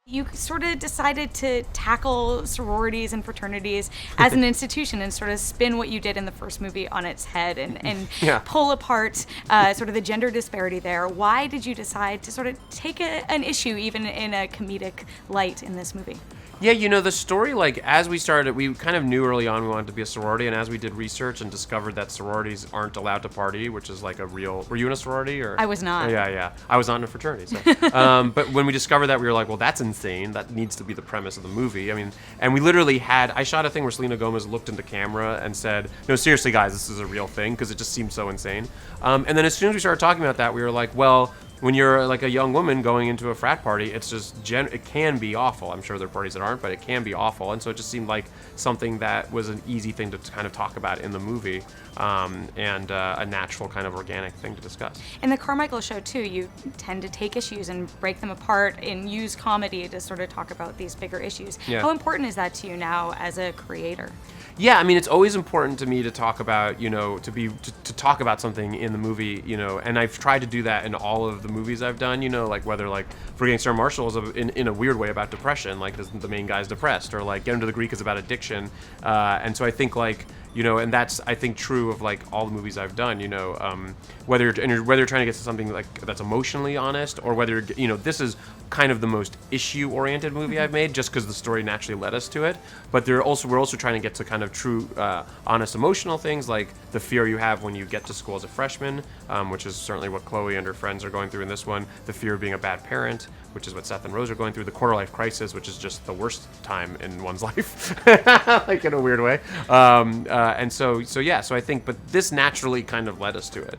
You sort of decided to tackle sororities and fraternities as an institution and sort of spin what you did in the first movie on its head and Yeah. pull apart sort of the gender disparity there. Why did you decide to sort of take an issue even in a comedic light in this movie? Yeah, the story, like, as we started, we kind of knew early on we wanted to be a sorority, and as we did research and discovered that sororities aren't allowed to party, which is like a real... Were you in a sorority? Or I was not. Yeah. I was not in a fraternity, so... but when we discovered that, we were like, well, that's insane. That needs to be the premise of the movie. I mean, and we literally I shot a thing where Selena Gomez looked into camera and said, no, seriously, guys, this is a real thing, because it just seemed so insane. And then as soon as we started talking about that, we were like, well... When you're like a young woman going into a frat party, it's just it can be awful. I'm sure there are parties that aren't, but it can be awful. And so it just seemed like something that was an easy thing to kind of talk about in the movie, and a natural kind of organic thing to discuss. In the Carmichael show, too, you tend to take issues and break them apart and use comedy to sort of talk about these bigger issues. Yeah. How important is that to you now as a creator? Yeah, I mean, it's always important to me to talk about, to talk about something in the movie, and I've tried to do that in all of the movies I've done, like whether like Forgetting Sarah Marshall is in a weird way about depression, like the main guy's depressed, or like Get Into the Greek is about addiction, and so I think like, and that's, I think, true of like all the movies I've done, whether you're trying to get to something like that's emotionally honest, or whether, this is kind of the most issue-oriented movie I've made, just because the story naturally led us to it. But we're also trying to get to kind of true, honest emotional things, like the fear you have when you get to school as a freshman, which is certainly what Chloe and her friends are going through in this one. The fear of being a bad parent, which is what Seth and Rose are going through. The quarter-life crisis, which is just the worst time in one's life, like in a weird way. And so I think, but this naturally kind of led us to it.